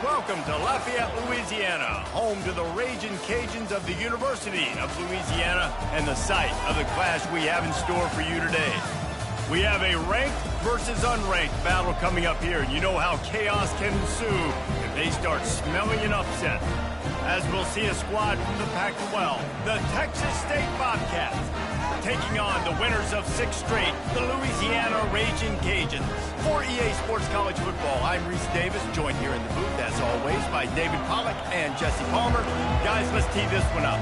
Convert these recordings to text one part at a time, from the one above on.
welcome to Lafayette, Louisiana, home to the Raging Cajuns of the University of Louisiana and the site of the clash we have in store for you today. We have a ranked versus unranked battle coming up here, and you know how chaos can ensue if they start smelling an upset. As we'll see a squad from the Pac-12, the Texas State Bobcats, taking on the winners of 6 straight, the Louisiana Raging Cajuns. For EA Sports College Football, I'm Reese Davis, joined here in the booth, as always, by David Pollack and Jesse Palmer. Guys, let's tee this one up.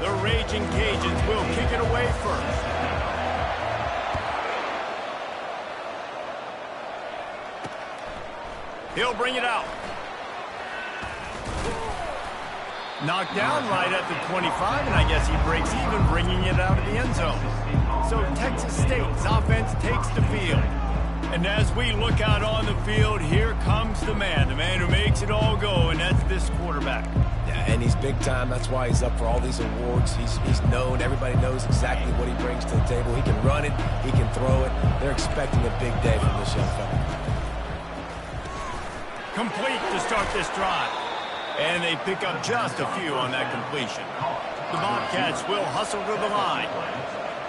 The Raging Cajuns will kick it away first. He'll bring it out. Knocked down right at the 25, and I guess he breaks even, bringing it out of the end zone. So Texas State's offense takes the field. And as we look out on the field, here comes the man who makes it all go, and that's this quarterback. Yeah, and he's big time. That's why he's up for all these awards. He's known. Everybody knows exactly what he brings to the table. He can run it. He can throw it. They're expecting a big day from this young fella. Complete to start this drive. And they pick up just a few on that completion. The Bobcats will hustle to the line.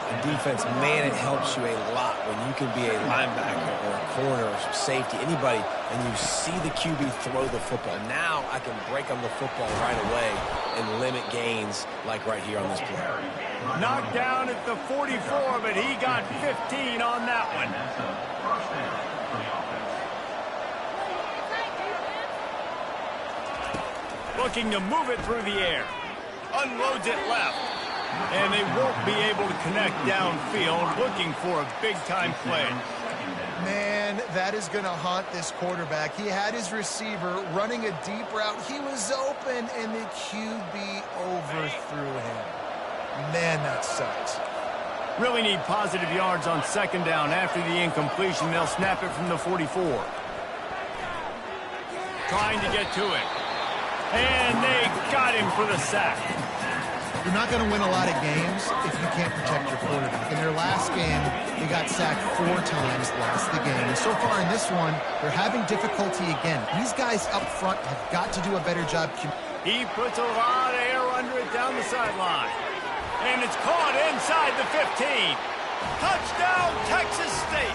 And defense, man, it helps you a lot when you can be a linebacker or a corner or safety, anybody, and you see the QB throw the football. Now I can break on the football right away and limit gains like right here on this play. Knocked down at the 44, but he got 15 on that one. Looking to move it through the air. Unloads it left. And they won't be able to connect downfield, looking for a big-time play. Man, that is going to haunt this quarterback. He had his receiver running a deep route. He was open, and the QB overthrew him. Man, that sucks. Really need positive yards on second down after the incompletion. They'll snap it from the 44. Trying to get to it. And they got him for the sack. You're not going to win a lot of games if you can't protect your quarterback. In their last game, they got sacked 4 times, lost the game. And so far in this one, they're having difficulty again. These guys up front have got to do a better job. He puts a lot of air under it down the sideline. And it's caught inside the 15. Touchdown, Texas State.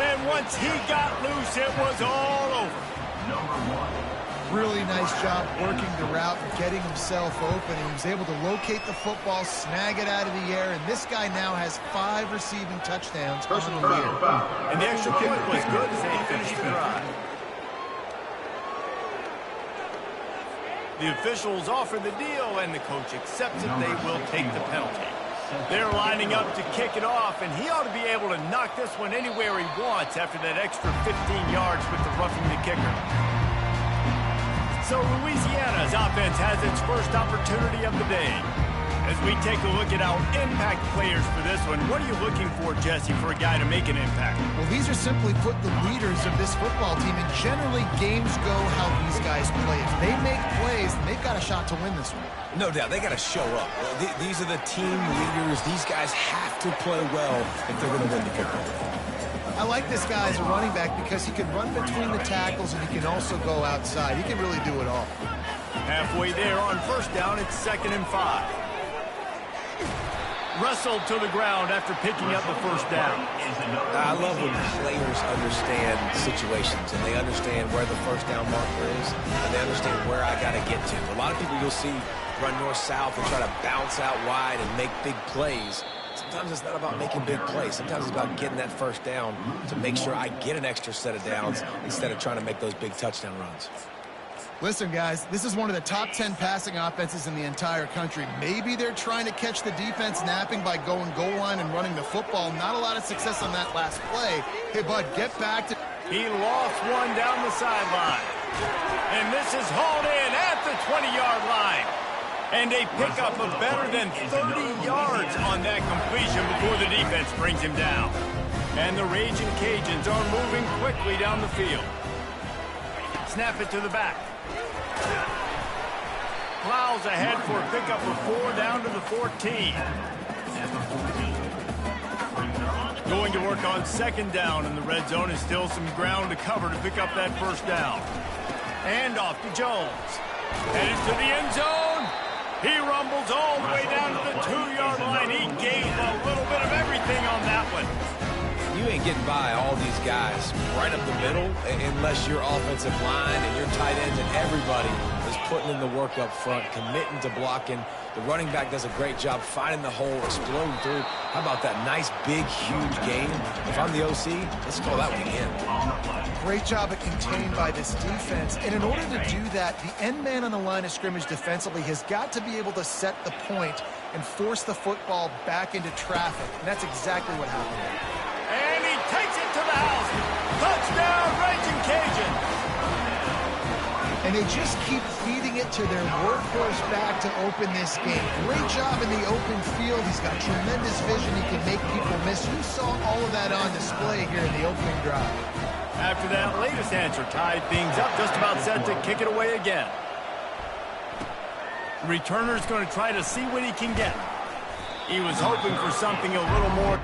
And once he got loose, it was all over. Really nice job working the route and getting himself open. He was able to locate the football, snag it out of the air, and this guy now has 5 receiving touchdowns on the year. And the extra point was good as they finished the drive. The officials offer the deal, and the coach accepts it. They will take the penalty. They're lining up to kick it off, and he ought to be able to knock this one anywhere he wants after that extra 15 yards with the roughing the kicker. So Louisiana's offense has its first opportunity of the day. As we take a look at our impact players for this one, what are you looking for, Jesse, for a guy to make an impact? Well, these are simply put the leaders of this football team, and generally games go how these guys play. If they make plays, they've got a shot to win this one. No doubt, they got to show up. These are the team leaders. These guys have to play well if they're going to win the football. I like this guy as a running back because he can run between the tackles and he can also go outside. He can really do it all. Halfway there on first down, it's 2nd and 5. Wrestled to the ground after picking up the first down. I love when players understand situations and they understand where the first down marker is and they understand where I got to get to. A lot of people you'll see run north-south and try to bounce out wide and make big plays. Sometimes it's not about making big plays. Sometimes it's about getting that first down to make sure I get an extra set of downs instead of trying to make those big touchdown runs. Listen, guys, this is one of the top 10 passing offenses in the entire country. Maybe they're trying to catch the defense napping by going goal line and running the football. Not a lot of success on that last play. Hey, bud, get back to... He lost one down the sideline. And this is hauled in at the 20-yard line. And they pick up a better than 30 yards on that completion before the defense brings him down. And the Raging Cajuns are moving quickly down the field. Snap it to the back. Plows ahead for a pickup of 4 down to the 14. Going to work on second down in the red zone, and still some ground to cover to pick up that first down. And off to Jones. Headed to the end zone. He rumbles all the way down to the 2-yard line. He gave a little bit of everything on that one. You ain't getting by all these guys right up the middle unless your offensive line and your tight ends and everybody is putting in the work up front, committing to blocking. The running back does a great job finding the hole, exploding through. How about that nice, big, huge game? If I'm the OC, let's call that one again. Great job at contained by this defense. And in order to do that, the end man on the line of scrimmage defensively has got to be able to set the point and force the football back into traffic. And that's exactly what happened. And he takes it to the house. Touchdown, Raging Cajun. And they just keep feeding it to their workhorse back to open this game. Great job in the open field. He's got tremendous vision. He can make people miss. You saw all of that on display here in the opening drive. After that latest answer tied things up, just about set to kick it away again. The returner's going to try to see what he can get. He was hoping for something a little more.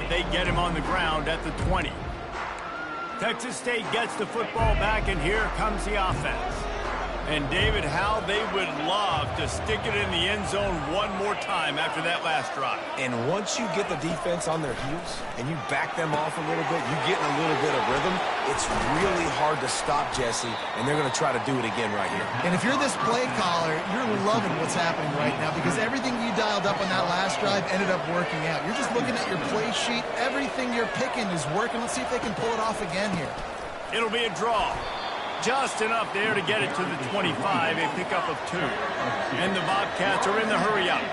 They get him on the ground at the 20. Texas State gets the football back, and here comes the offense. And David, how they would love to stick it in the end zone one more time after that last drive. And once you get the defense on their heels and you back them off a little bit, you get in a little bit of rhythm, it's really hard to stop Jesse, and they're going to try to do it again right here. And if you're this play caller, you're loving what's happening right now because everything you dialed up on that last drive ended up working out. You're just looking at your play sheet. Everything you're picking is working. Let's see if they can pull it off again here. It'll be a draw. Just enough there to get it to the 25, a pickup of 2. And the Bobcats are in the hurry-up.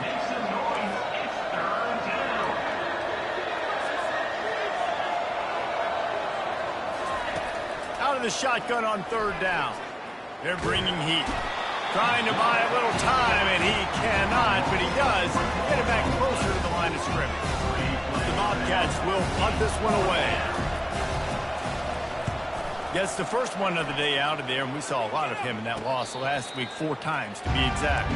Out of the shotgun on third down. They're bringing heat. Trying to buy a little time, and he cannot, but he does get it back closer to the line of scrimmage. The Bobcats will punt this one away. Gets the first one of the day out of there, and we saw a lot of him in that loss last week, 4 times to be exact.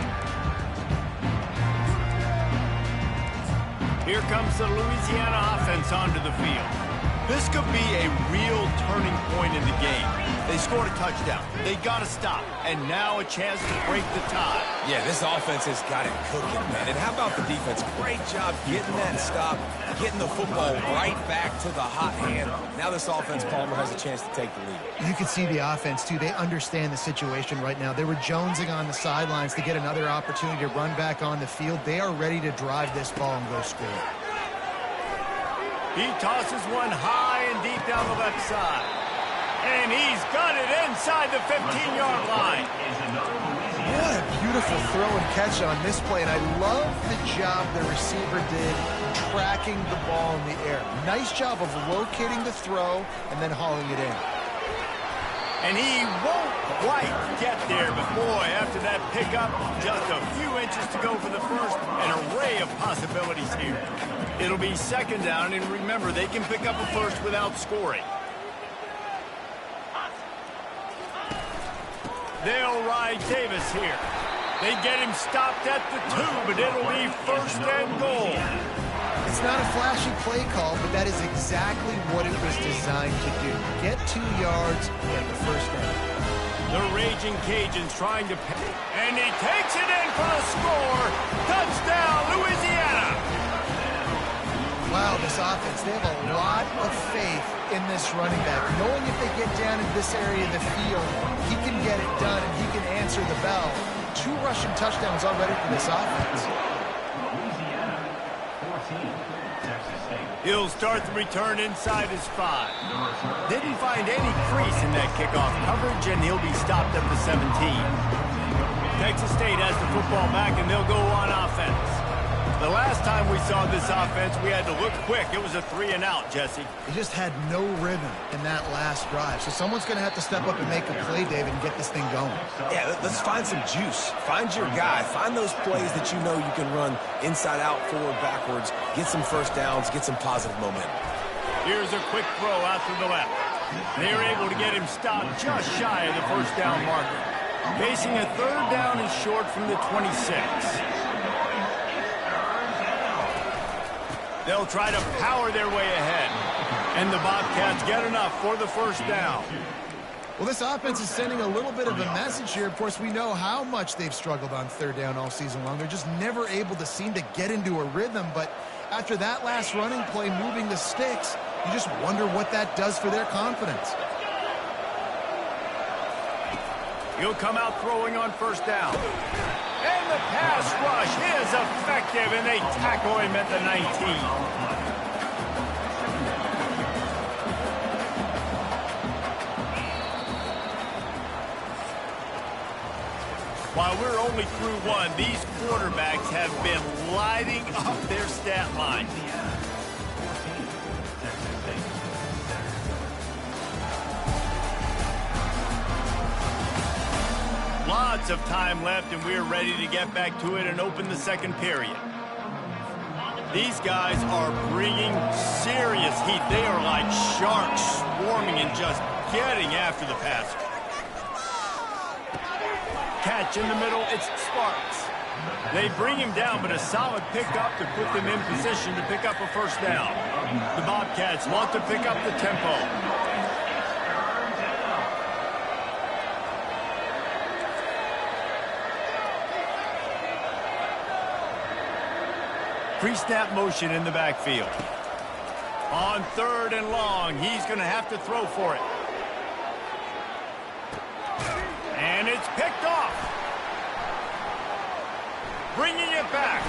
Here comes the Louisiana offense onto the field. This could be a real turning point in the game. They scored a touchdown. They got to stop. And now a chance to break the tie. Yeah, this offense has got it cooking, man. And how about the defense? Great job getting that stop, getting the football right back to the hot hand. Now this offense, Palmer, has a chance to take the lead. You can see the offense, too. They understand the situation right now. They were jonesing on the sidelines to get another opportunity to run back on the field. They are ready to drive this ball and go score. He tosses one high and deep down the left side. And he's got it inside the 15-yard line. What a beautiful throw and catch on this play, and I love the job the receiver did tracking the ball in the air. Nice job of locating the throw and then hauling it in. And he won't quite get there, but boy, after that pickup, just a few inches to go for the first, an array of possibilities here. It'll be second down, and remember, they can pick up a first without scoring. They'll ride Davis here. They get him stopped at the 2, but it'll be first and goal. It's not a flashy play call, but that is exactly what it was designed to do. Get 2 yards, get the first down. The Raging Cajuns trying to pay, and he takes it in for the score. Touchdown, Louisiana. Wow, this offense, they have a lot of faith in this running back. Knowing if they get down in this area of the field, he can get it done and he can answer the bell. 2 rushing touchdowns already for this offense. He'll start the return inside his 5. Didn't find any crease in that kickoff coverage, and he'll be stopped at the 17. Texas State has the football back, and they'll go on offense. The last time we saw this offense, we had to look quick. It was a 3-and-out, Jesse. He just had no rhythm in that last drive. So someone's going to have to step up and make a play, David, and get this thing going. Yeah, let's find some juice. Find your guy. Find those plays that you know you can run inside out, forward, backwards. Get some first downs. Get some positive momentum. Here's a quick throw out to the left. They're able to get him stopped just shy of the first down marker. Facing a third down and short from the 26. They'll try to power their way ahead. And the Bobcats get enough for the first down. Well, this offense is sending a little bit of a message here. Of course, we know how much they've struggled on third down all season long. They're just never able to seem to get into a rhythm. But after that last running play, moving the sticks, you just wonder what that does for their confidence. He'll come out throwing on first down. And the pass rush is effective, and they tackle him at the 19. While we're only through 1, these quarterbacks have been lighting up their stat line. Lots of time left, and we're ready to get back to it and open the second period. These guys are bringing serious heat. They are like sharks swarming and just getting after the passer. Catch in the middle, it's Sparks. They bring him down, but a solid pickup to put them in position to pick up a first down. The Bobcats want to pick up the tempo. Pre-snap motion in the backfield. On third and long, he's going to have to throw for it. And it's picked off. Bringing it back.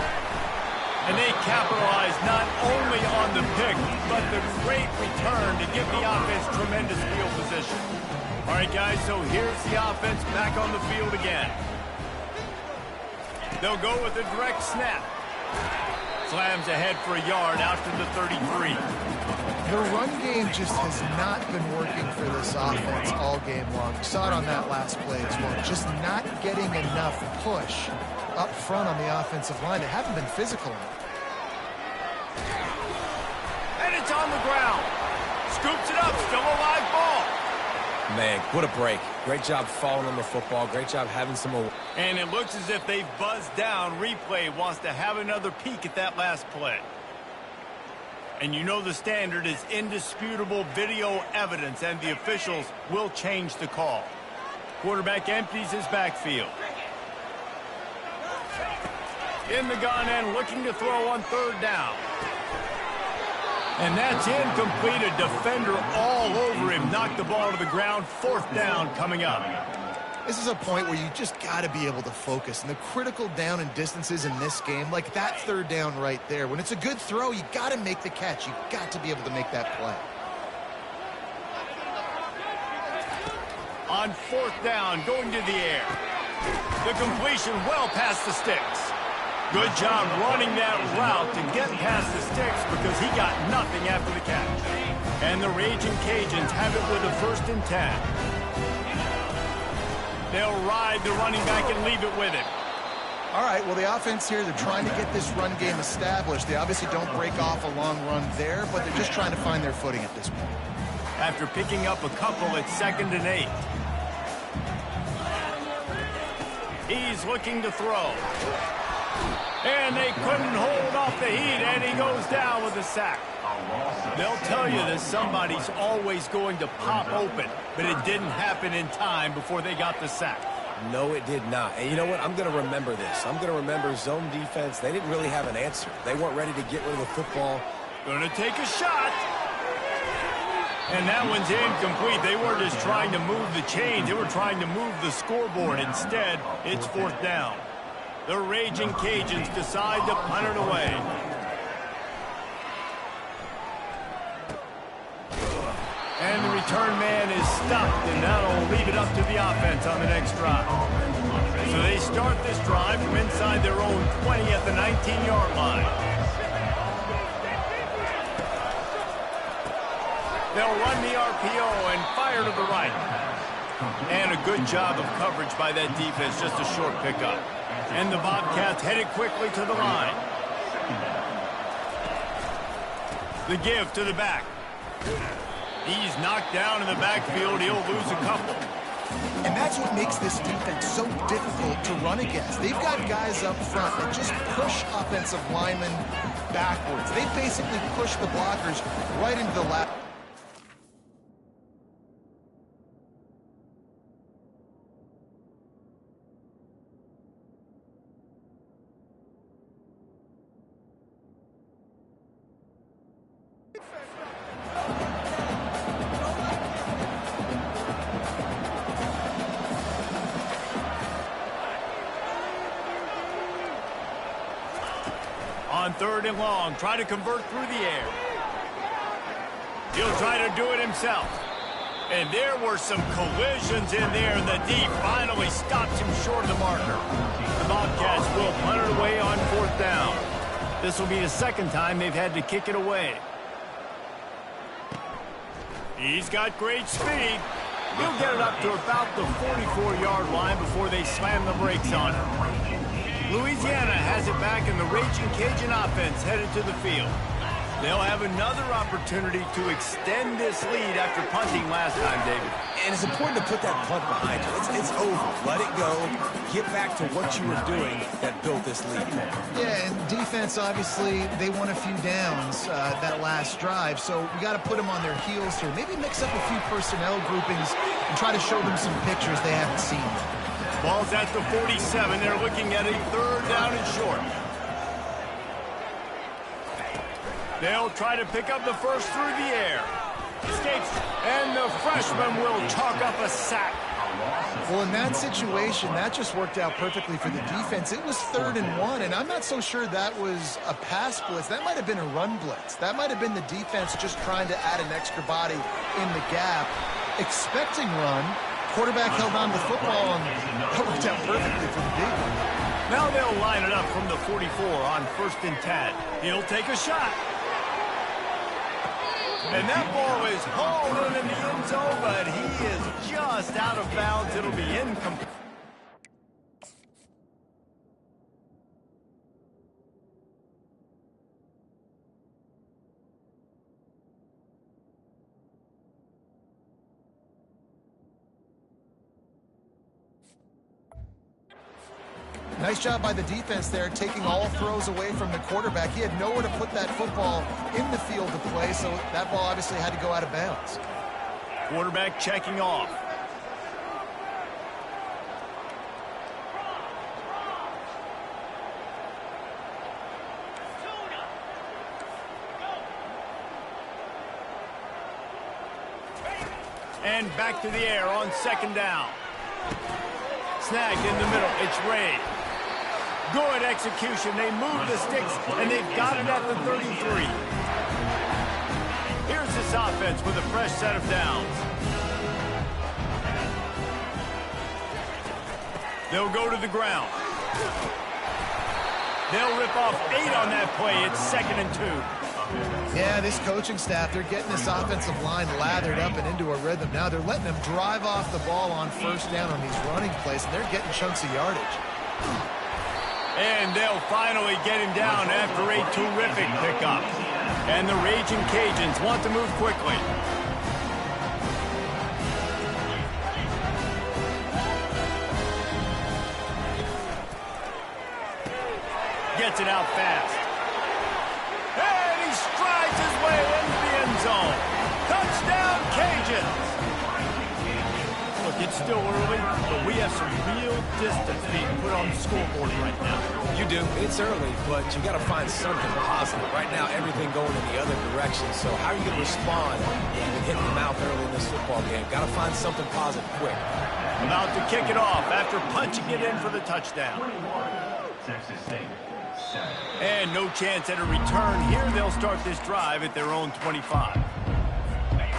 And they capitalize not only on the pick, but the great return to give the offense tremendous field position. All right, guys, so here's the offense back on the field again. They'll go with a direct snap. Slams ahead for a yard out to the 33. The run game just has not been working for this offense all game long. You saw it on that last play as well. Just not getting enough push up front on the offensive line. They haven't been physical enough. And it's on the ground. Scoops it up. Still a live ball. Man, what a break. Great job falling on the football. Great job having some... And it looks as if they've buzzed down. Replay wants to have another peek at that last play. And you know the standard is indisputable video evidence, and the officials will change the call. Quarterback empties his backfield. In the gun and looking to throw on third down. And that's incomplete. A defender all over him. Knocked the ball to the ground. Fourth down coming up. This is a point where you just got to be able to focus. And the critical down and distances in this game, like that third down right there, when it's a good throw, you got to make the catch. You got to be able to make that play. On fourth down, going to the air. The completion well past the sticks. Good job running that route to get past the sticks because he got nothing after the catch. And the Raging Cajuns have it with a 1st and 10. They'll ride the running back and leave it with him. All right, well, the offense here, they're trying to get this run game established. They obviously don't break off a long run there, but they're just trying to find their footing at this point. After picking up a couple at 2nd and 8. He's looking to throw. And they couldn't hold off the heat, and he goes down with a sack. They'll tell you that somebody's always going to pop open, but it didn't happen in time before they got the sack. No, it did not. And you know what? I'm going to remember this. I'm going to remember zone defense. They didn't really have an answer. They weren't ready to get rid of the football. Going to take a shot. And that one's incomplete. They weren't just trying to move the chains. They were trying to move the scoreboard. Instead, it's 4th down. The Raging Cajuns decide to punt it away. And the return man is stopped, and that'll leave it up to the offense on the next drive. So they start this drive from inside their own 20 at the 19-yard line. They'll run the RPO and fire to the right. And a good job of coverage by that defense, just a short pickup. And the Bobcats headed quickly to the line. The give to the back. He's knocked down in the backfield. He'll lose a couple. And that's what makes this defense so difficult to run against. They've got guys up front that just push offensive linemen backwards. They basically push the blockers right into the lap. On 3rd and long, try to convert through the air. He'll try to do it himself. And there were some collisions in there, and the D finally stops him short of the marker. The Bobcats will punt it away on 4th down. This will be the 2nd time they've had to kick it away. He's got great speed. He'll get it up to about the 44-yard line before they slam the brakes on him. Louisiana has it back, and the Raging Cajun offense headed to the field. They'll have another opportunity to extend this lead after punting last time, David. And it's important to put that punt behind you. It's over. Let it go. Get back to what you were doing that built this lead. Yeah, and defense, obviously, they won a few downs that last drive, so we got to put them on their heels here. Maybe mix up a few personnel groupings and try to show them some pictures they haven't seen yet. Ball's at the 47. They're looking at a 3rd down and short. They'll try to pick up the first through the air. Escapes, and the freshman will chalk up a sack. Well, in that situation, that just worked out perfectly for the defense. It was 3rd and 1, and I'm not so sure that was a pass blitz. That might have been a run blitz. That might have been the defense just trying to add an extra body in the gap, expecting run. Quarterback held on to the football, and that worked out perfectly for the D. Now they'll line it up from the 44 on 1st and 10. He'll take a shot. And that ball is hauled in the end zone, but he is just out of bounds. It'll be incomplete. Nice job by the defense there, taking all throws away from the quarterback. He had nowhere to put that football in the field to play, so that ball obviously had to go out of bounds. Quarterback checking off. And back to the air on 2nd down. Snagged in the middle. It's Ray. Good execution. They move the sticks, and they've got it at the 33. Here's this offense with a fresh set of downs. They'll go to the ground. They'll rip off 8 on that play. It's 2nd and 2. Yeah, this coaching staff, they're getting this offensive line lathered up and into a rhythm. Now they're letting them drive off the ball on first down on these running plays, and they're getting chunks of yardage. And they'll finally get him down after a terrific pickup. And the Raging Cajuns want to move quickly. Gets it out fast. And he strides his way into the end zone. Touchdown, Cajuns! Look, it's still early, but we have some real distance being put on the scoreboard right now. You do. It's early, but you got to find something positive. Right now, everything going in the other direction. So how are you going to respond when you've been hit in the mouth early in this football game? Got to find something positive quick. About to kick it off after punching it in for the touchdown. Texas State. And no chance at a return here. They'll start this drive at their own 25.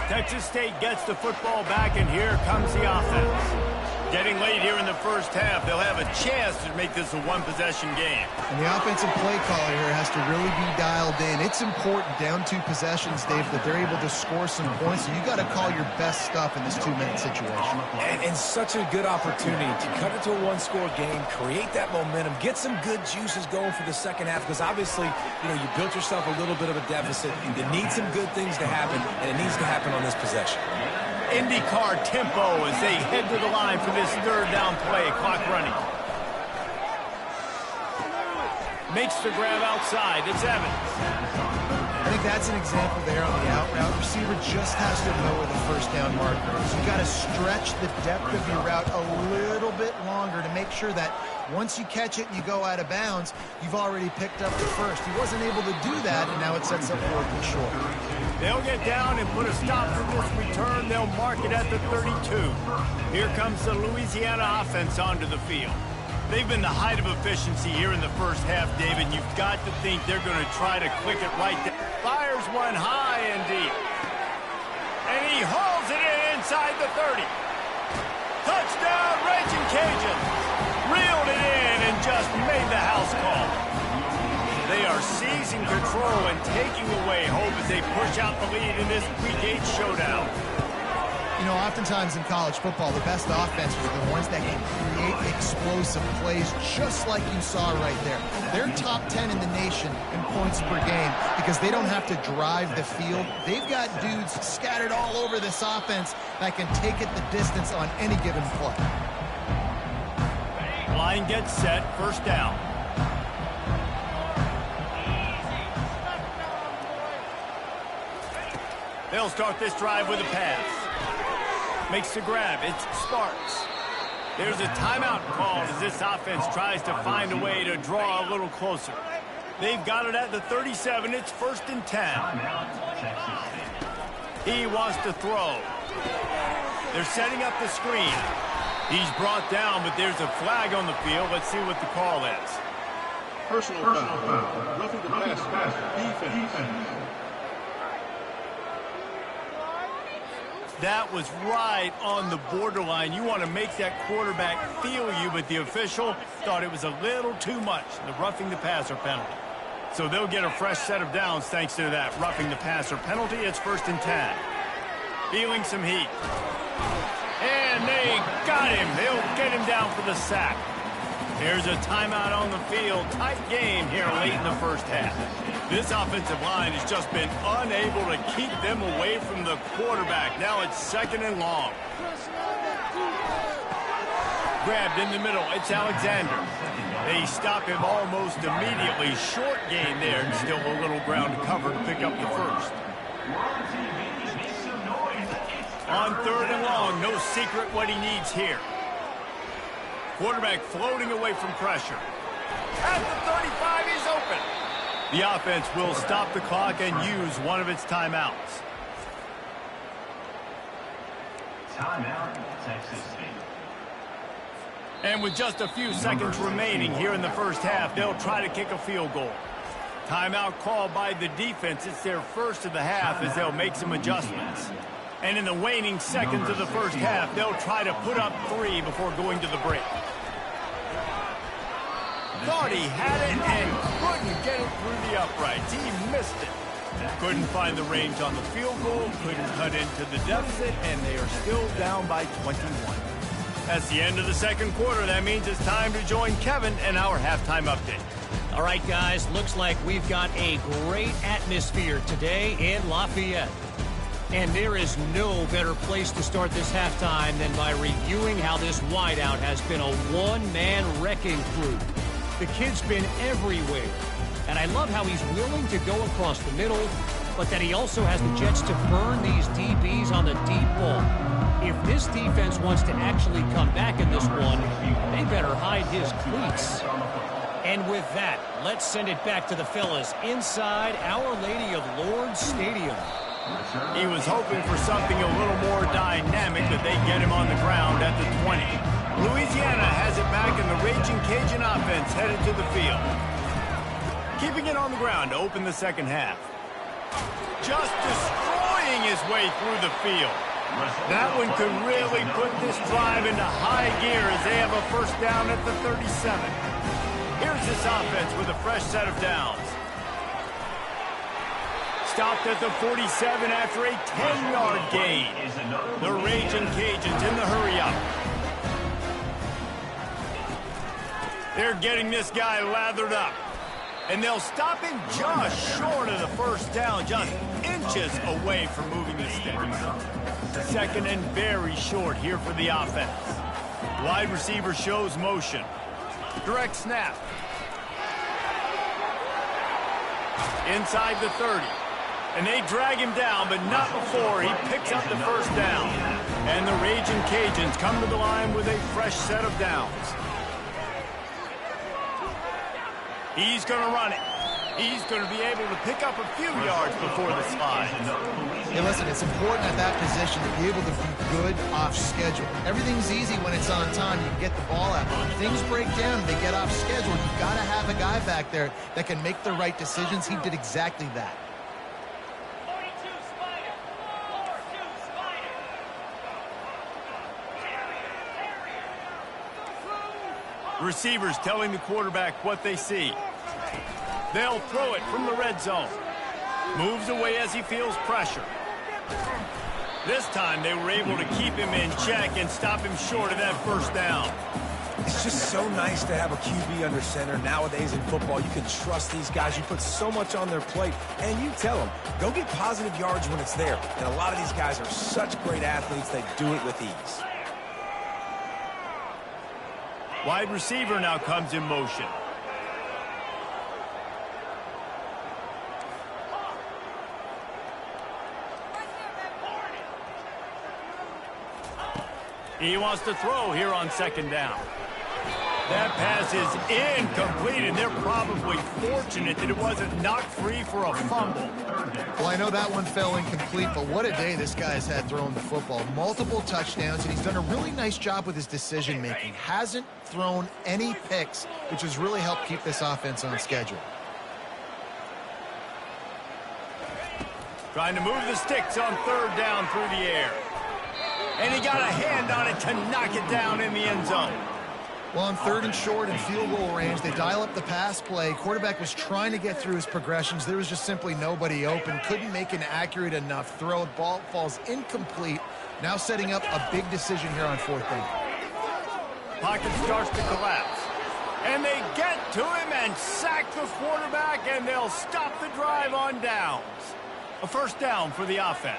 Texas State gets the football back, and here comes the offense. Getting late here in the first half, they'll have a chance to make this a one-possession game. And the offensive play caller here has to really be dialed in. It's important down 2 possessions, Dave, that they're able to score some points. So you got to call your best stuff in this 2-minute situation. And such a good opportunity to cut it to a one-score game, create that momentum, get some good juices going for the second half, because obviously, you built yourself a little bit of a deficit. You need some good things to happen, and it needs to happen on this possession. IndyCar tempo as they head to the line for this 3rd down play. Clock running. Makes the grab outside. It's Evans. I think that's an example there on the out route. Receiver just has to know where the first down marker is. You got to stretch the depth of your route a little bit longer to make sure that once you catch it and you go out of bounds, you've already picked up the first. He wasn't able to do that, and now it sets up 4th and short. They'll get down and put a stop to this return. They'll mark it at the 32. Here comes the Louisiana offense onto the field. They've been the height of efficiency here in the first half, David. You've got to think they're going to try to click it right there. Fires one high and deep. And he hauls it in inside the 30. Touchdown, Raging Cajuns. Reeled it in and just made the house call. They are seizing control and taking away hope as they push out the lead in this pre-gate showdown. Oftentimes in college football, the best offenses are the ones that can create explosive plays, just like you saw right there. They're top 10 in the nation in points per game because they don't have to drive the field. They've got dudes scattered all over this offense that can take it the distance on any given play. Line gets set, first down. They'll start this drive with a pass. Makes the grab. It's Sparks. There's a timeout called as this offense tries to find a way to draw a little closer. They've got it at the 37. It's 1st and 10. He wants to throw. They're setting up the screen. He's brought down, but there's a flag on the field. Let's see what the call is. Personal foul. Roughing the pass. Defense. That was right on the borderline. You want to make that quarterback feel you, but the official thought it was a little too much, the roughing the passer penalty. So they'll get a fresh set of downs thanks to that roughing the passer penalty. It's 1st and 10. Feeling some heat. And they got him. They'll get him down for the sack. There's a timeout on the field. Tight game here late in the first half. This offensive line has just been unable to keep them away from the quarterback. Now it's 2nd and long. Grabbed in the middle. It's Alexander. They stop him almost immediately. Short gain there and still a little ground to cover to pick up the first. On 3rd and long, no secret what he needs here. Quarterback floating away from pressure. At the 35, he's open. The offense will stop the clock and use one of its timeouts. Timeout, Texas State. And with just a few seconds remaining here in the first half, they'll try to kick a field goal. Timeout called by the defense. It's their first of the half as they'll make some adjustments. And in the waning seconds of the first half, they'll try to put up 3 before going to the break. Thought he had it and couldn't get it through the uprights. He missed it. Couldn't find the range on the field goal, couldn't cut into the deficit, and they are still down by 21. That's the end of the second quarter. That means it's time to join Kevin and our halftime update. All right, guys, looks like we've got a great atmosphere today in Lafayette. And there is no better place to start this halftime than by reviewing how this wideout has been a one-man wrecking crew. The kid's been everywhere. And I love how he's willing to go across the middle, but that he also has the Jets to burn these DBs on the deep ball. If this defense wants to actually come back in this one, they better hide his cleats. And with that, let's send it back to the fellas inside Our Lady of Lourdes Stadium. He was hoping for something a little more dynamic, that they get him on the ground at the 20. Louisiana has it back, and the Raging Cajun offense headed to the field. Keeping it on the ground to open the second half. Just destroying his way through the field. That one could really put this drive into high gear as they have a first down at the 37. Here's this offense with a fresh set of downs. Stopped at the 47 after a 10-yard gain. The Raging Cajuns in the hurry-up. They're getting this guy lathered up. And they'll stop him just short of the first down, just inches away from moving the sticks. Second and very short here for the offense. Wide receiver shows motion. Direct snap. Inside the 30. And they drag him down, but not before he picks up the first down. And the Raging Cajuns come to the line with a fresh set of downs. He's going to run it. He's going to be able to pick up a few yards before the slide. Hey, listen, it's important at that position to be able to be good off schedule. Everything's easy when it's on time. You get the ball out. When things break down, they get off schedule. You've got to have a guy back there that can make the right decisions. He did exactly that. Receivers telling the quarterback what they see. They'll throw it from the red zone. Moves away as he feels pressure. This time they were able to keep him in check and stop him short of that first down. It's just so nice to have a QB under center. Nowadays in football, you can trust these guys. You put so much on their plate, and you tell them, go get positive yards when it's there. And a lot of these guys are such great athletes, they do it with ease. Wide receiver now comes in motion. He wants to throw here on second down. That pass is incomplete, and they're probably fortunate that it wasn't knocked free for a fumble. Well, I know that one fell incomplete, but what a day this guy's had throwing the football. Multiple touchdowns, and he's done a really nice job with his decision-making. Hasn't thrown any picks, which has really helped keep this offense on schedule. Trying to move the sticks on third down through the air. And he got a hand on it to knock it down in the end zone. Well, on third and short and field goal range, they dial up the pass play. Quarterback was trying to get through his progressions. There was just simply nobody open. Couldn't make an accurate enough throw. Ball falls incomplete. Now setting up a big decision here on fourth down. Pocket starts to collapse. And they get to him and sack the quarterback, and they'll stop the drive on downs. A first down for the offense.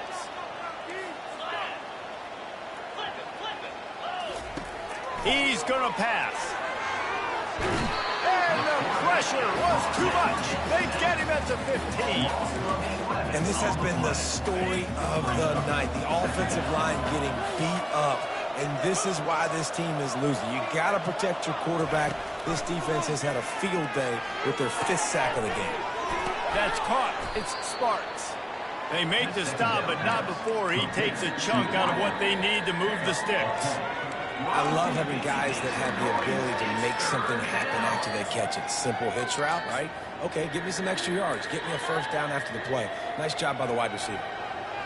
He's going to pass. And the pressure was too much. They get him at the 15. And this has been the story of the night. The offensive line getting beat up. And this is why this team is losing. You got to protect your quarterback. This defense has had a field day with their 5th sack of the game. That's caught. It's Sparks. They make the stop, but not before he takes a chunk out of what they need to move the sticks. I love having guys that have the ability to make something happen after they catch it. Simple hitch route, right? Okay, give me some extra yards. Get me a first down after the play. Nice job by the wide receiver.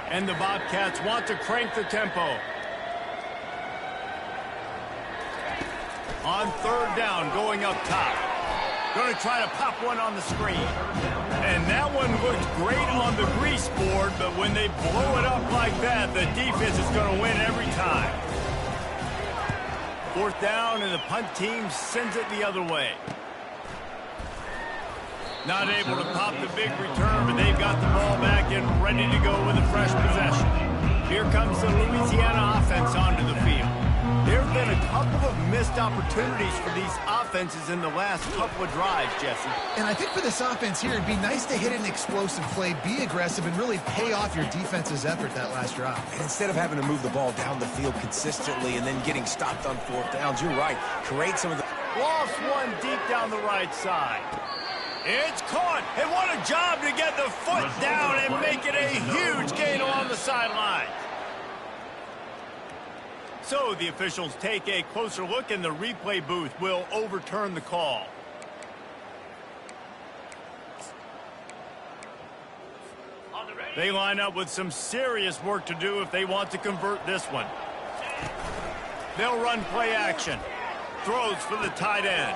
And the Bobcats want to crank the tempo. On third down, going up top. Going to try to pop one on the screen. And that one looked great on the grease board, but when they blow it up like that, the defense is going to win every time. Fourth down, and the punt team sends it the other way. Not able to pop the big return, but they've got the ball back and ready to go with a fresh possession. Here comes the Louisiana offense onto the field. There have been a couple of missed opportunities for these offenses in the last couple of drives, Jesse. And I think for this offense here, it'd be nice to hit an explosive play, be aggressive, and really pay off your defense's effort that last drive. And instead of having to move the ball down the field consistently and then getting stopped on fourth downs, you're right. Create some of the... Lost one deep down the right side. It's caught, and what a job to get the foot down and make it a huge gain along the sideline. So the officials take a closer look, and the replay booth will overturn the call. They line up with some serious work to do if they want to convert this one. They'll run play action. Throws for the tight end.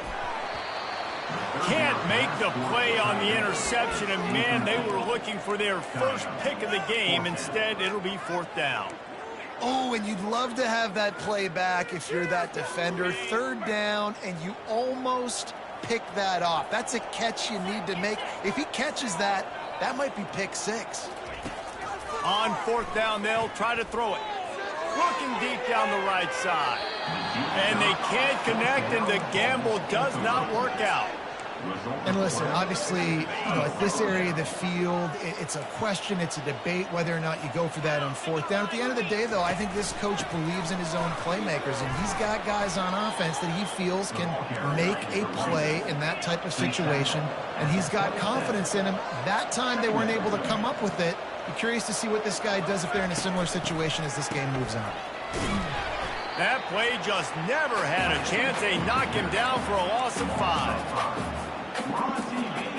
Can't make the play on the interception, and man, they were looking for their first pick of the game. Instead, it'll be fourth down. Oh, and you'd love to have that play back if you're that defender. Third down, and you almost pick that off. That's a catch you need to make. If he catches that, that might be pick six. On fourth down, they'll try to throw it. Looking deep down the right side. And they can't connect, and the gamble does not work out. And listen, obviously, at this area of the field, it's a question, it's a debate whether or not you go for that on fourth down. At the end of the day, though, I think this coach believes in his own playmakers, and he's got guys on offense that he feels can make a play in that type of situation, and he's got confidence in him. That time they weren't able to come up with it. Be curious to see what this guy does if they're in a similar situation as this game moves on. That play just never had a chance. They knock him down for a loss of 5.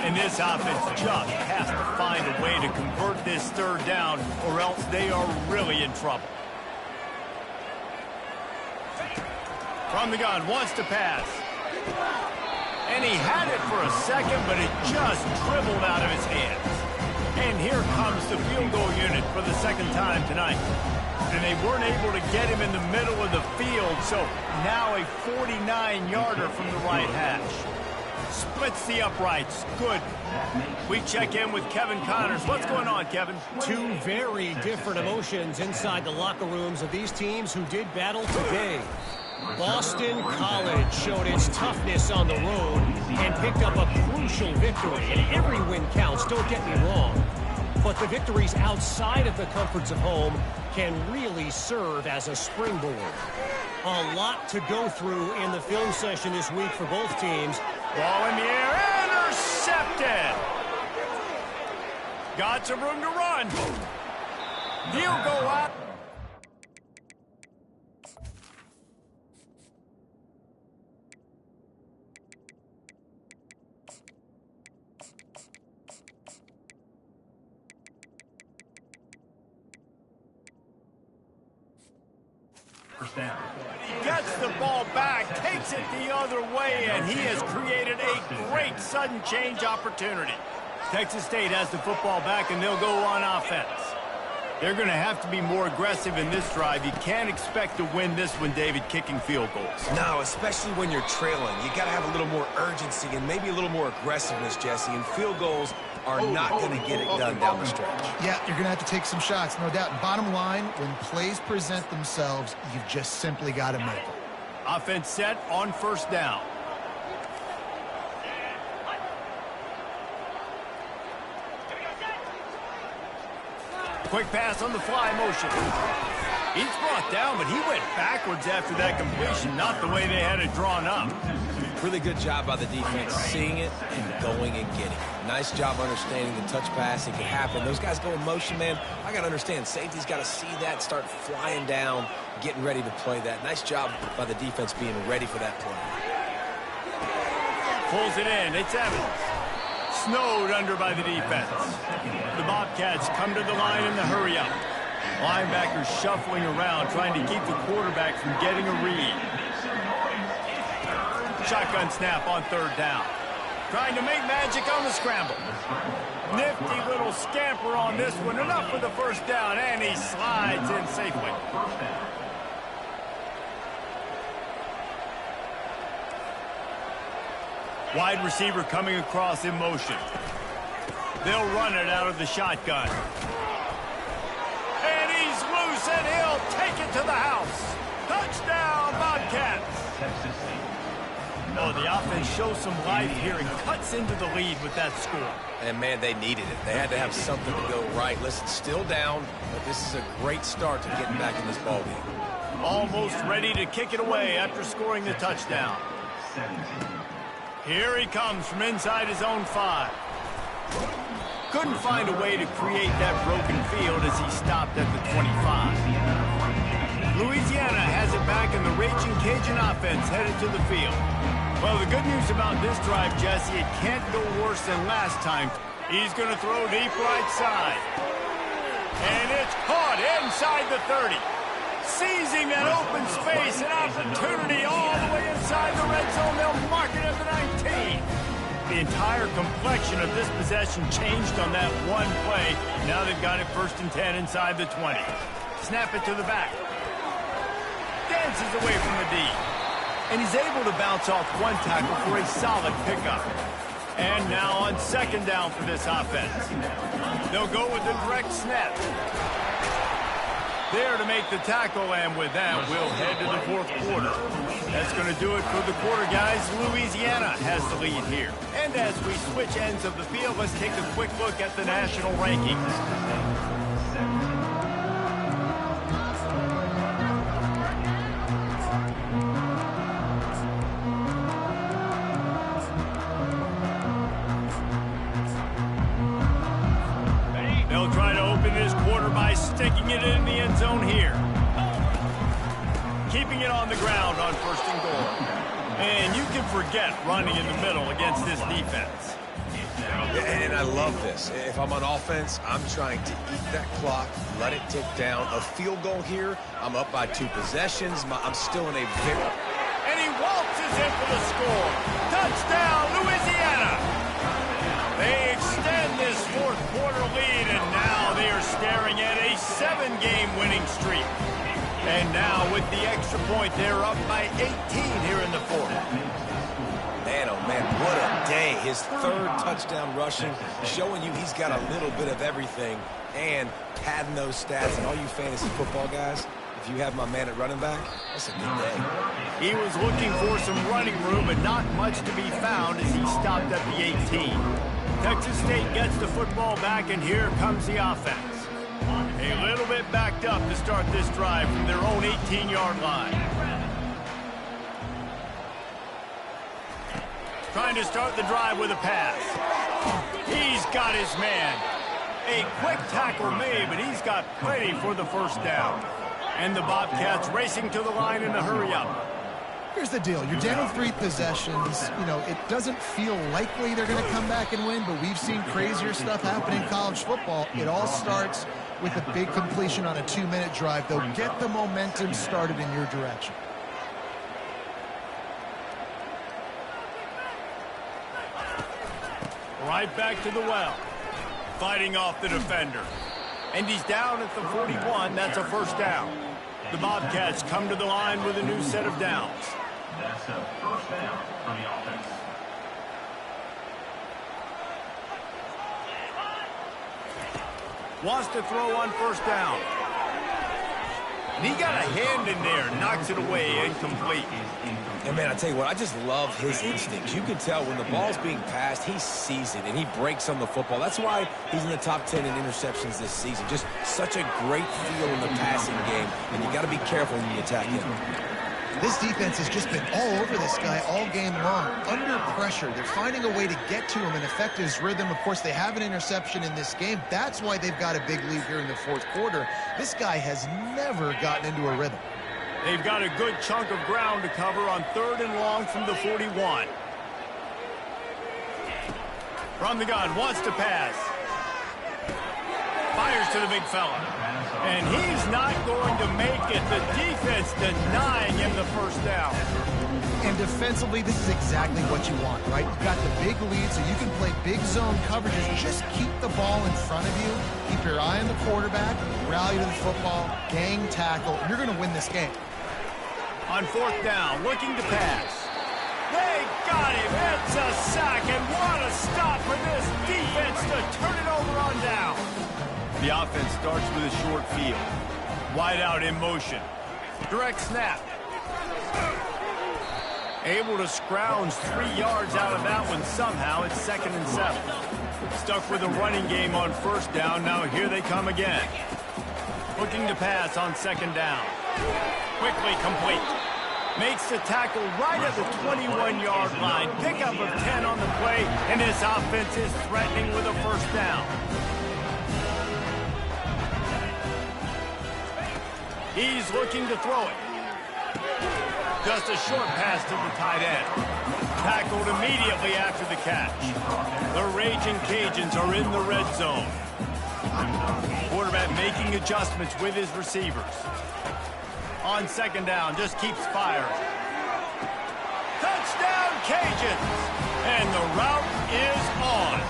And this offense just has to find a way to convert this third down, or else they are really in trouble. From the gun, wants to pass. And he had it for a second, but it just dribbled out of his hands. And here comes the field goal unit for the second time tonight. And they weren't able to get him in the middle of the field, so now a 49-yarder from the right hash. Splits the uprights. Good. We check in with Kevin Connors. What's going on, Kevin? Two very different emotions inside the locker rooms of these teams who did battle today. Boston College showed its toughness on the road and picked up a crucial victory. And every win counts, don't get me wrong. But the victories outside of the comforts of home can really serve as a springboard. A lot to go through in the film session this week for both teams. Ball in the air, intercepted. Got some room to run. He'll go out. He gets the ball back, takes it the other way, and he has created a great sudden change opportunity. Texas State has the football back, and they'll go on offense. They're going to have to be more aggressive in this drive. You can't expect to win this one, David, kicking field goals. No, especially when you're trailing. You got to have a little more urgency and maybe a little more aggressiveness, Jesse, and field goals are not going to get it done down the stretch. Yeah, you're going to have to take some shots, no doubt. Bottom line, when plays present themselves, you've just simply got to make them. Offense set on first down. Quick pass on the fly motion. He's brought down, but he went backwards after that completion, not the way they had it drawn up. Really good job by the defense, seeing it and going and getting it. Nice job understanding the touch pass. It can happen. Those guys go in motion, man. I got to understand, safety's got to see that, start flying down, getting ready to play that. Nice job by the defense being ready for that play. Pulls it in. It's Evans. Snowed under by the defense. The Bobcats come to the line in the hurry-up. Linebackers shuffling around, trying to keep the quarterback from getting a read. Shotgun snap on third down. Trying to make magic on the scramble. Nifty little scamper on this one. Enough for the first down, and he slides in safely. Wide receiver coming across in motion. They'll run it out of the shotgun. And he's loose, and he'll take it to the house. Touchdown, Bobcats. Oh, the offense shows some life here and cuts into the lead with that score. And, man, they needed it. They had to have something to go right. Listen, still down, but this is a great start to getting back in this ballgame. Almost ready to kick it away after scoring the touchdown. Here he comes from inside his own 5. Couldn't find a way to create that broken field as he stopped at the 25. Louisiana has it back, and the Raging Cajun offense headed to the field. Well, the good news about this drive, Jesse, it can't go worse than last time. He's going to throw deep right side. And it's caught inside the 30. Seizing that open space, an opportunity all the way inside the red zone. They'll mark it at the 19. The entire complexion of this possession changed on that one play. Now they've got it 1st and 10 inside the 20. Snap it to the back. Dances away from the D. And he's able to bounce off one tackle for a solid pickup. And now on 2nd down for this offense. They'll go with the direct snap. There to make the tackle, and with that, we'll head to the 4th quarter. That's going to do it for the quarter, guys. Louisiana has the lead here. And as we switch ends of the field, let's take a quick look at the national rankings. They'll try to open this quarter by sticking it in the end zone here. Keeping it on the ground on 1st and goal. And you can forget running in the middle against this defense. And I love this. If I'm on offense, I'm trying to eat that clock, let it tick down. A field goal here, I'm up by 2 possessions. I'm still in a very... And he waltzes in for the score. Touchdown, Louisiana! They extend this 4th quarter lead, and now they are staring at a 7-game winning streak. And now with the extra point, they're up by 18 here in the 4th. Man, oh man, what a day. His 3rd touchdown rushing, showing you he's got a little bit of everything and padding those stats. And all you fantasy football guys, if you have my man at running back, that's a good day. He was looking for some running room, but not much to be found as he stopped at the 18. Texas State gets the football back, and here comes the offense. A little bit backed up to start this drive from their own 18-yard line. Trying to start the drive with a pass. He's got his man. A quick tackle made, but he's got plenty for the 1st down. And the Bobcats racing to the line in a hurry-up. Here's the deal. You're down 3 possessions. You know, it doesn't feel likely they're going to come back and win, but we've seen crazier stuff happen in college football. It all starts with a big completion on a 2-minute drive. They'll get the momentum started in your direction. Right back to the well. Fighting off the defender. And he's down at the 41. That's a 1st down. The Bobcats come to the line with a new set of downs. That's a 1st down for the offense. Wants to throw on 1st down. And he got a hand in there, knocks it away, incomplete. And, man, I tell you what, I just love his instincts. You can tell when the ball's being passed, he sees it, and he breaks on the football. That's why he's in the top 10 in interceptions this season. Just such a great feel in the passing game, and you got to be careful when you attack him. This defense has just been all over this guy all game long. Under pressure, they're finding a way to get to him and affect his rhythm. Of course, they have an interception in this game. That's why they've got a big lead here in the fourth quarter. This guy has never gotten into a rhythm. They've got a good chunk of ground to cover on 3rd and long from the 41. From the gun, wants to pass. Fires to the big fella. And he's not going to make it. The defense denying him the first down. And defensively, this is exactly what you want, right? You've got the big lead, so you can play big zone coverages. Just keep the ball in front of you. Keep your eye on the quarterback. Rally to the football. Gang tackle. You're going to win this game. On 4th down, looking to pass. They got him. It's a sack, and what a stop for this defense to turn it over on down. The offense starts with a short field. Wide out in motion. Direct snap. Able to scrounge 3 yards out of that one somehow. It's 2nd and 7. Stuck with a running game on 1st down. Now here they come again. Looking to pass on 2nd down. Quickly complete. Makes the tackle right at the 21-yard line. Pickup of 10 on the play, and this offense is threatening with a 1st down. He's looking to throw it. Just a short pass to the tight end. Tackled immediately after the catch. The Raging Cajuns are in the red zone. Quarterback making adjustments with his receivers. On 2nd down, just keeps firing. Touchdown, Cajuns! And the route is on.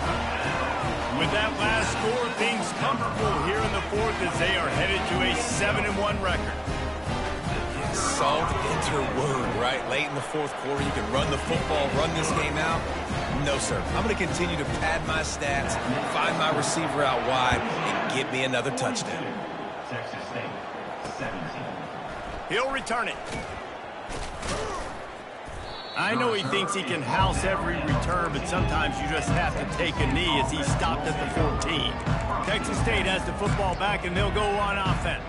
With that last score, things comfortable here in the 4th as they are headed to a 7-1 record. Salt into wound, right? Late in the 4th quarter, you can run the football, run this game out. No, sir. I'm going to continue to pad my stats, find my receiver out wide, and get me another touchdown. Texas State, 17. He'll return it. I know he thinks he can house every return, but sometimes you just have to take a knee as he stopped at the 14. Texas State has the football back, and they'll go on offense.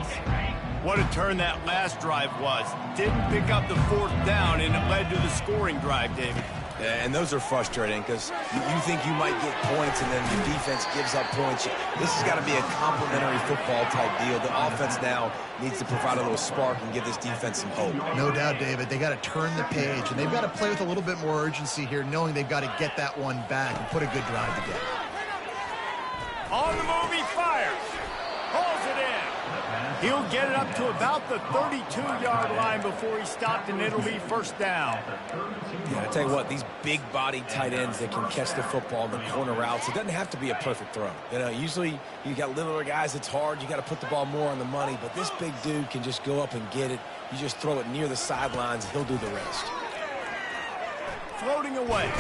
What a turn that last drive was. Didn't pick up the 4th down, and it led to the scoring drive, David. Yeah, and those are frustrating because you think you might get points and then the defense gives up points. This has got to be a complementary football type deal. The offense now needs to provide a little spark and give this defense some hope. No doubt, David. They got to turn the page, and they've got to play with a little bit more urgency here, knowing they've got to get that one back and put a good drive together. On the move, he fires. Pulls it in. He'll get it up to about the 32-yard line before he stopped, and it'll be 1st down. Yeah, I tell you what, these big-bodied tight ends that can catch the football in the corner routes, it doesn't have to be a perfect throw. You know, usually you got littler guys, it's hard. You got to put the ball more on the money, but this big dude can just go up and get it. You just throw it near the sidelines, he'll do the rest. Floating away.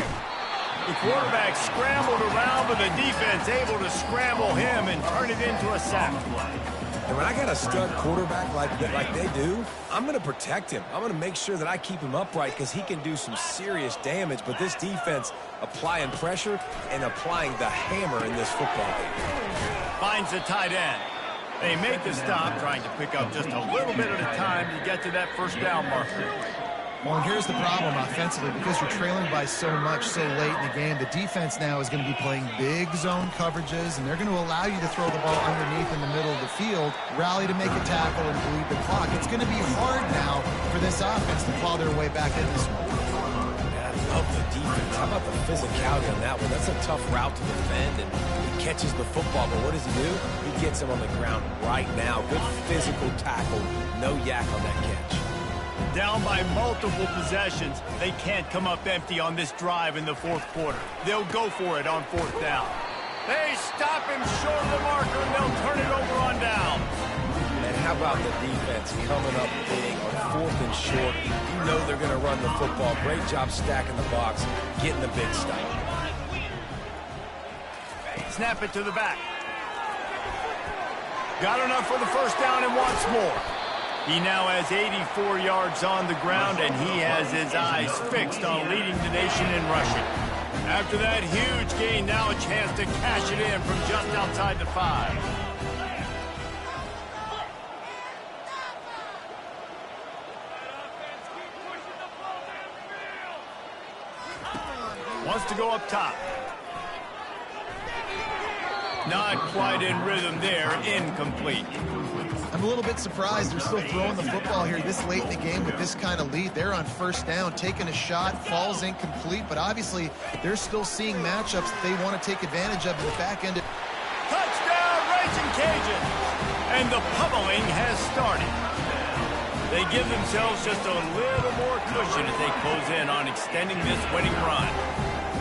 The quarterback scrambled around, but the defense able to scramble him and turn it into a sack. And when I got a stud quarterback like they do, I'm going to protect him. I'm going to make sure that I keep him upright because he can do some serious damage. But this defense applying pressure and applying the hammer in this football game. Finds the tight end. They make the stop, trying to pick up just a little bit at a time to get to that 1st down marker. Well, and here's the problem offensively. Because you're trailing by so much so late in the game, the defense now is going to be playing big zone coverages, and they're going to allow you to throw the ball underneath in the middle of the field, rally to make a tackle, and bleed the clock. It's going to be hard now for this offense to claw their way back in this one. I love the defense. How about the physicality on that one? That's a tough route to defend, and he catches the football, but what does he do? He gets him on the ground right now. Good physical tackle. No yak on that catch. Down by multiple possessions, they can't come up empty on this drive in the 4th quarter. They'll go for it on 4th down. They stop him short of the marker, and they'll turn it over on down. And how about the defense coming up big on 4th and short? You know they're going to run the football. Great job stacking the box, getting the big stop. Snap it to the back. Got enough for the 1st down and wants more. He now has 84 yards on the ground, and he has his eyes fixed on leading the nation in rushing. After that huge gain, now a chance to cash it in from just outside the 5. Wants to go up top. Not quite in rhythm there, incomplete. I'm a little bit surprised they're still throwing the football here this late in the game with this kind of lead. They're on first down, taking a shot, falls incomplete, but obviously they're still seeing matchups that they want to take advantage of in the back end. Touchdown, Raging Cajun! And the pummeling has started. They give themselves just a little more cushion as they close in on extending this winning run.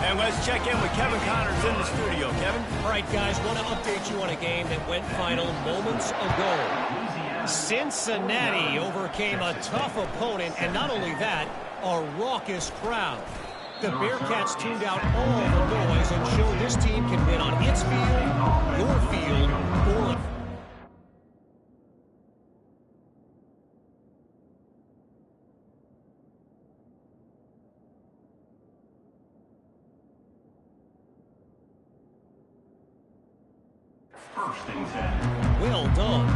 And let's check in with Kevin Connors in the studio. Kevin? All right, guys, want to update you on a game that went final moments ago. Cincinnati overcame a tough opponent, and not only that, a raucous crowd. The Bearcats tuned out all the noise and showed this team can win on its field, your field, or First and 10. well done.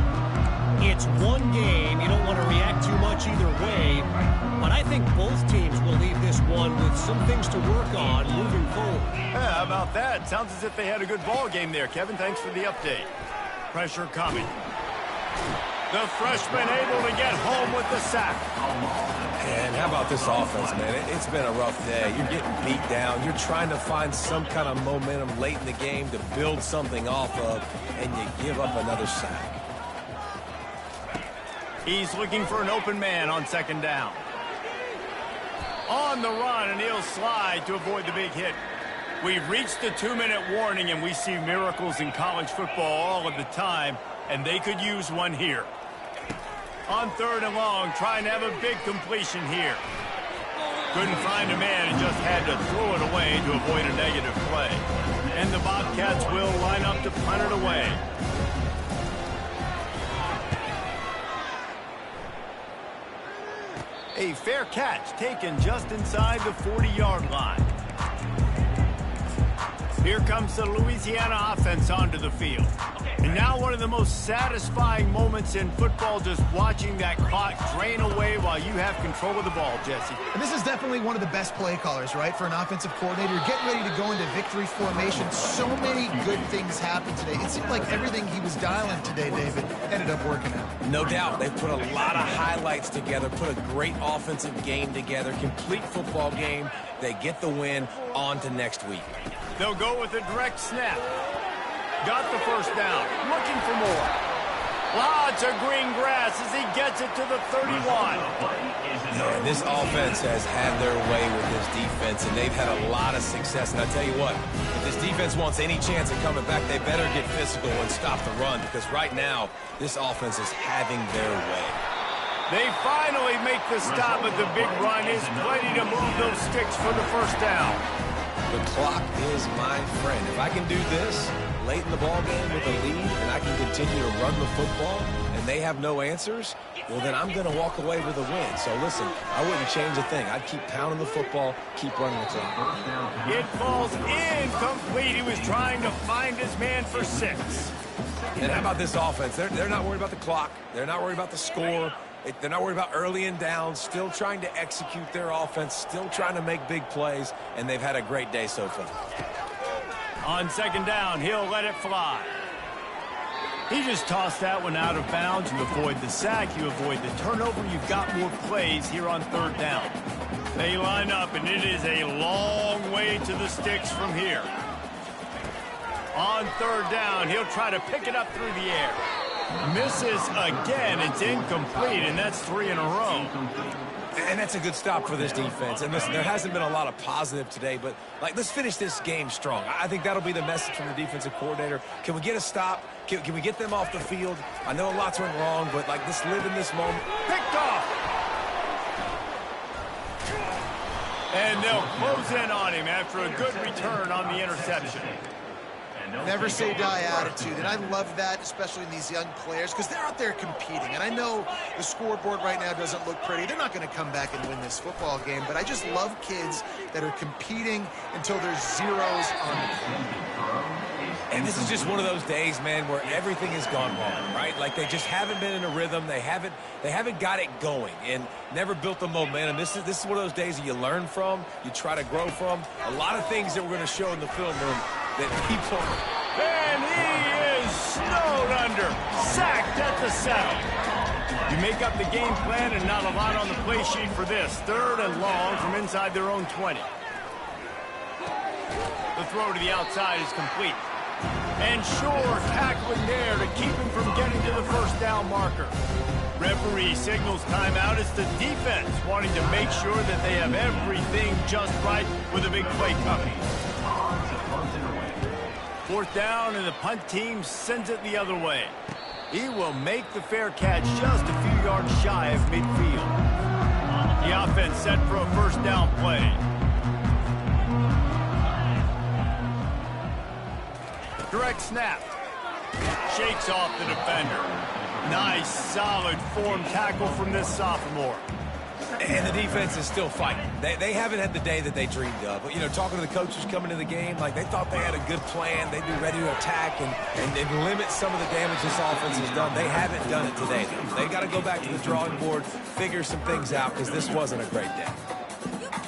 It's one game. You don't want to react too much either way, but I think both teams will leave this one with some things to work on moving forward. Yeah, how about that? Sounds as if they had a good ball game there, Kevin. Thanks for the update. Pressure coming. The freshman able to get home with the sack. And how about this offense, man? It's been a rough day. You're getting beat down. You're trying to find some kind of momentum late in the game to build something off of, and you give up another sack. He's looking for an open man on second down. On the run, and he'll slide to avoid the big hit. We've reached the 2-minute warning, and we see miracles in college football all of the time, and they could use one here. On third and long, trying to have a big completion here. Couldn't find a man and just had to throw it away to avoid a negative play. And the Bobcats will line up to punt it away. A fair catch taken just inside the 40-yard line. Here comes the Louisiana offense onto the field. And now one of the most satisfying moments in football, just watching that clock drain away while you have control of the ball, Jesse. And this is definitely one of the best play callers, right, for an offensive coordinator. Getting ready to go into victory formation. So many good things happened today. It seemed like everything he was dialing today, David, ended up working out. No doubt. They've put a lot of highlights together, put a great offensive game together, complete football game. They get the win. On to next week. They'll go with a direct snap. Got the first down. Looking for more. Lots of green grass as he gets it to the 31. Man, this offense has had their way with this defense, and they've had a lot of success. And I tell you what, if this defense wants any chance of coming back, they better get physical and stop the run, because right now, this offense is having their way. They finally make the stop, but the big run is plenty to move those sticks for the first down. The clock is my friend. If I can do this late in the ball game with a lead and I can continue to run the football and they have no answers, well, then I'm going to walk away with a win. So, listen, I wouldn't change a thing. I'd keep pounding the football, keep running the clock. It falls incomplete. He was trying to find his man for 6. And how about this offense? They're not worried about the clock. They're not worried about the score. They're not worried about early and down, still trying to execute their offense, still trying to make big plays, and they've had a great day so far. On second down, he'll let it fly. He just tossed that one out of bounds. You avoid the sack, you avoid the turnover. You've got more plays here on third down. They line up, and it is a long way to the sticks from here. On third down, he'll try to pick it up through the air. Misses again. It's incomplete, and that's 3 in a row. And that's a good stop for this defense. And listen, there hasn't been a lot of positive today, but, let's finish this game strong. I think that'll be the message from the defensive coordinator. Can we get a stop? Can we get them off the field? I know lots went wrong, but, let's live in this moment. Picked off. And they'll close in on him after a good return on the interception. Never say die attitude, and I love that, especially in these young players, because they're out there competing. And I know the scoreboard right now doesn't look pretty. They're not going to come back and win this football game, but I just love kids that are competing until there's zeros on the field. And this is just one of those days, man, where everything has gone wrong, right? Like they just haven't been in a rhythm. They haven't got it going and never built the momentum. This is one of those days that you learn from, you try to grow from. A lot of things that we're going to show in the film room that people... And he is snowed under, sacked at the settle. You make up the game plan and not a lot on the play sheet for this. 3rd and long from inside their own 20. The throw to the outside is complete. And Shore tackling there to keep him from getting to the first down marker. Referee signals timeout. It's the defense wanting to make sure that they have everything just right with a big play coming. 4th down, and the punt team sends it the other way. He will make the fair catch just a few yards shy of midfield. The offense set for a first down play. Direct snap. Shakes off the defender. Nice, solid form tackle from this sophomore. And the defense is still fighting. They haven't had the day that they dreamed of. But, you know, talking to the coaches coming to the game, like they thought they had a good plan. They'd be ready to attack and limit some of the damage this offense has done. They haven't done it today, though. They got to go back to the drawing board, figure some things out, because this wasn't a great day.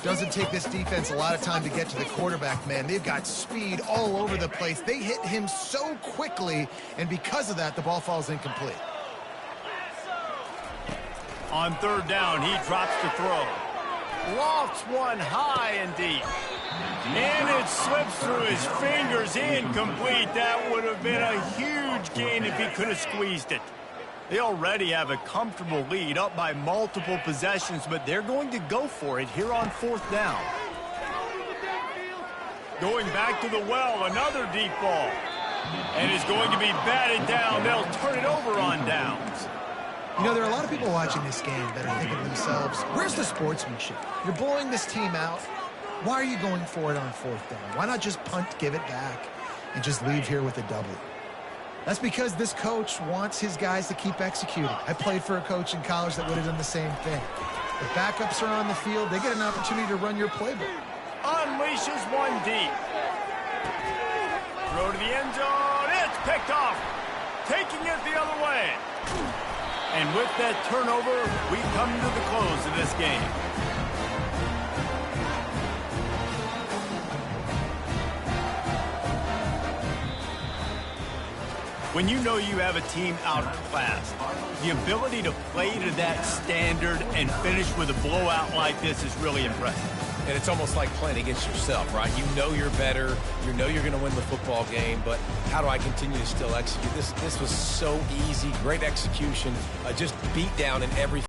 Doesn't take this defense a lot of time to get to the quarterback, man. They've got speed all over the place. They hit him so quickly, and because of that, the ball falls incomplete. On 3rd down, he drops to throw. Lofts one high and deep. And it slips through his fingers, incomplete. That would have been a huge gain if he could have squeezed it. They already have a comfortable lead, up by multiple possessions, but they're going to go for it here on 4th down. Going back to the well, another deep ball. And it's going to be batted down. They'll turn it over on downs. You know, there are a lot of people watching this game that are thinking to themselves, where's the sportsmanship? You're blowing this team out. Why are you going for it on 4th down? Why not just punt, give it back, and just leave here with a W? That's because this coach wants his guys to keep executing. I played for a coach in college that would have done the same thing. If backups are on the field, they get an opportunity to run your playbook. Unleashes one deep. Throw to the end zone. It's picked off. Taking it the other way. And with that turnover, we come to the close of this game. When you know you have a team outclassed, the ability to play to that standard and finish with a blowout like this is really impressive. And it's almost like playing against yourself, right? You know you're better. You know you're going to win the football game, but how do I continue to still execute? This was so easy. Great execution. Just beat down in every